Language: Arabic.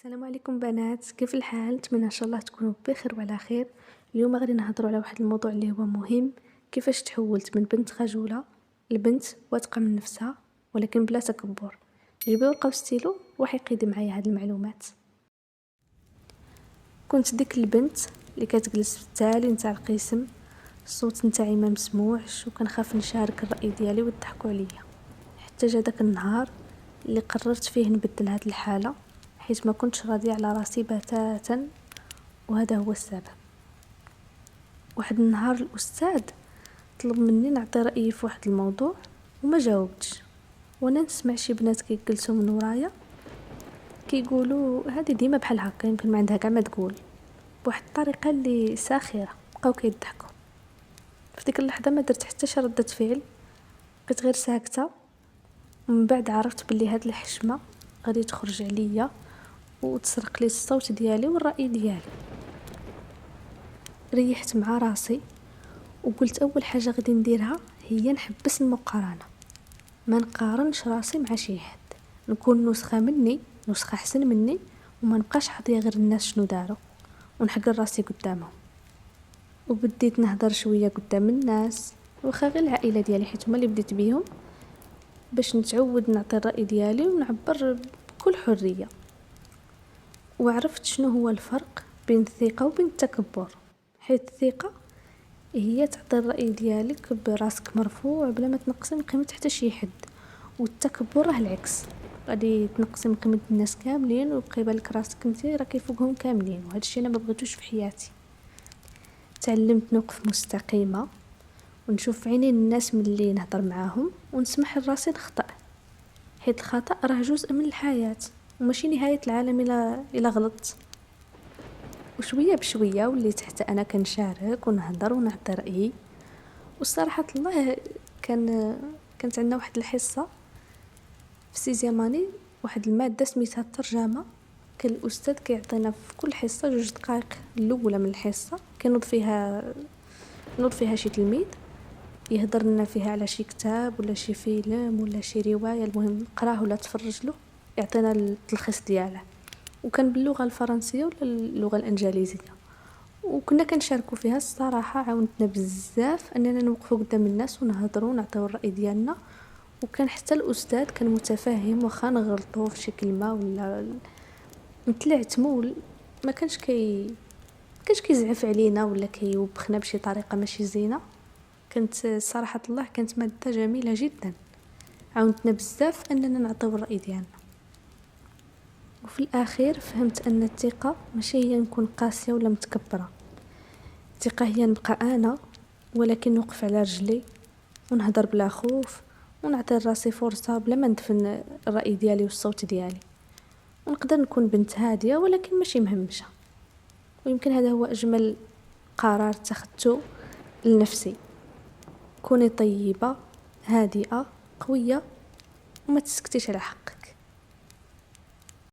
السلام عليكم بنات، كيف الحال؟ نتمنى ان شاء الله تكونوا بخير وعلى خير. اليوم غادي نهضروا على واحد الموضوع اللي هو مهم، كيفاش تحولت من بنت خجوله لبنت واثقه من نفسها ولكن بلا تكبر. جيبوا ورقه وستيلو وحيقيدي معايا هاد المعلومات. كنت ديك البنت اللي كتجلس في التالي نتاع القسم، الصوت نتاعي ما مسموعش وكنخاف نشارك الراي ديالي ويضحكوا عليا. حتى جا داك النهار اللي قررت فيه نبدل هاد الحاله، حيت ما كنتش راضيه على راسي بتاتا، وهذا هو السبب. واحد النهار الاستاذ طلب مني نعطي رايي في واحد الموضوع وما جاوبتش، وانا نسمع شي بنات كيجلسوا من ورايا كيقولوا هذه ديما بحال هكا، يمكن ما عندها كاع ما تقول، بواحد الطريقه اللي ساخره. بقاو كيضحكوا. في ديك اللحظه ما درت حتى شي رده فعل، بقيت غير ساكته. ومن بعد عرفت باللي هاد الحشمه غادي تخرج عليا وتسرق لي الصوت ديالي والراي ديالي. ريحت مع راسي وقلت اول حاجه غادي نديرها هي نحبس المقارنه، ما نقارنش راسي مع شي حد، نكون نسخه مني، نسخه احسن مني، وما نبقاش حاضيه غير الناس شنو داروا ونحقر راسي قدامهم. وبديت نهضر شويه قدام الناس، واخا غير العائله ديالي حيت هما اللي بديت بيهم، باش نتعود نعطي الراي ديالي ونعبر بكل حريه. وعرفت شنو هو الفرق بين الثقه وبين التكبر، حيث الثقه هي تعطي الراي ديالك براسك مرفوع بلا ما تنقصي من قيمه حتى شي حد، والتكبر راه العكس، غادي تنقصي من قيمه الناس كاملين ويبقى بالك راسك انت راكي فوقهم كاملين، وهذا الشيء انا ما بغيتوش في حياتي. تعلمت نوقف مستقيمه ونشوف في عينين الناس ملي نهضر معاهم، ونسمح لراسي نخطأ، حيت الخطأ راه جزء من الحياه وماشي نهايه العالم الا غلطت. وشويه بشويه وليت حتى انا كنشارك ونهضر ونعطي رايي. والصراحه الله كانت عندنا واحد الحصه في سيزياماني، واحد الماده سميتها الترجمه. كان الاستاذ كيعطينا في كل حصه 2 دقائق الاولى من الحصه كنوض فيها شي تلميذ يهضر لنا فيها على شي كتاب ولا شي فيلم ولا شي روايه، المهم نقراه ولا تفرج له، يعطينا التلخيص دياله، وكان باللغه الفرنسيه ولا اللغه الانجليزيه، وكنا كنشاركوا فيها. الصراحه عاونتنا بزاف اننا نوقفوا قدام الناس ونهضروا ونعطيو الراي ديالنا، وكان حتى الاستاذ كان متفاهم واخا نغلطوا في شي كلمه ولا نتلعتموا، ما كانش كيزعف علينا ولا كيوبخنا بشي طريقه ماشي زينه. كانت صراحه الله كانت ماده جميله جدا، عاونتنا بزاف اننا نعطيو الراي ديالنا. وفي الاخير فهمت ان الثقه ماشي هي نكون قاسيه ولا متكبره، الثقه هي نبقى انا ولكن نوقف على رجلي ونهضر بلا خوف، ونعطي راسي فرصه بلا ما ندفن الراي ديالي والصوت ديالي، ونقدر نكون بنت هاديه ولكن ماشي مهمشه. ويمكن هذا هو اجمل قرار اتخذته لنفسي. كوني طيبه هادئه قويه وما تسكتيش على حقك.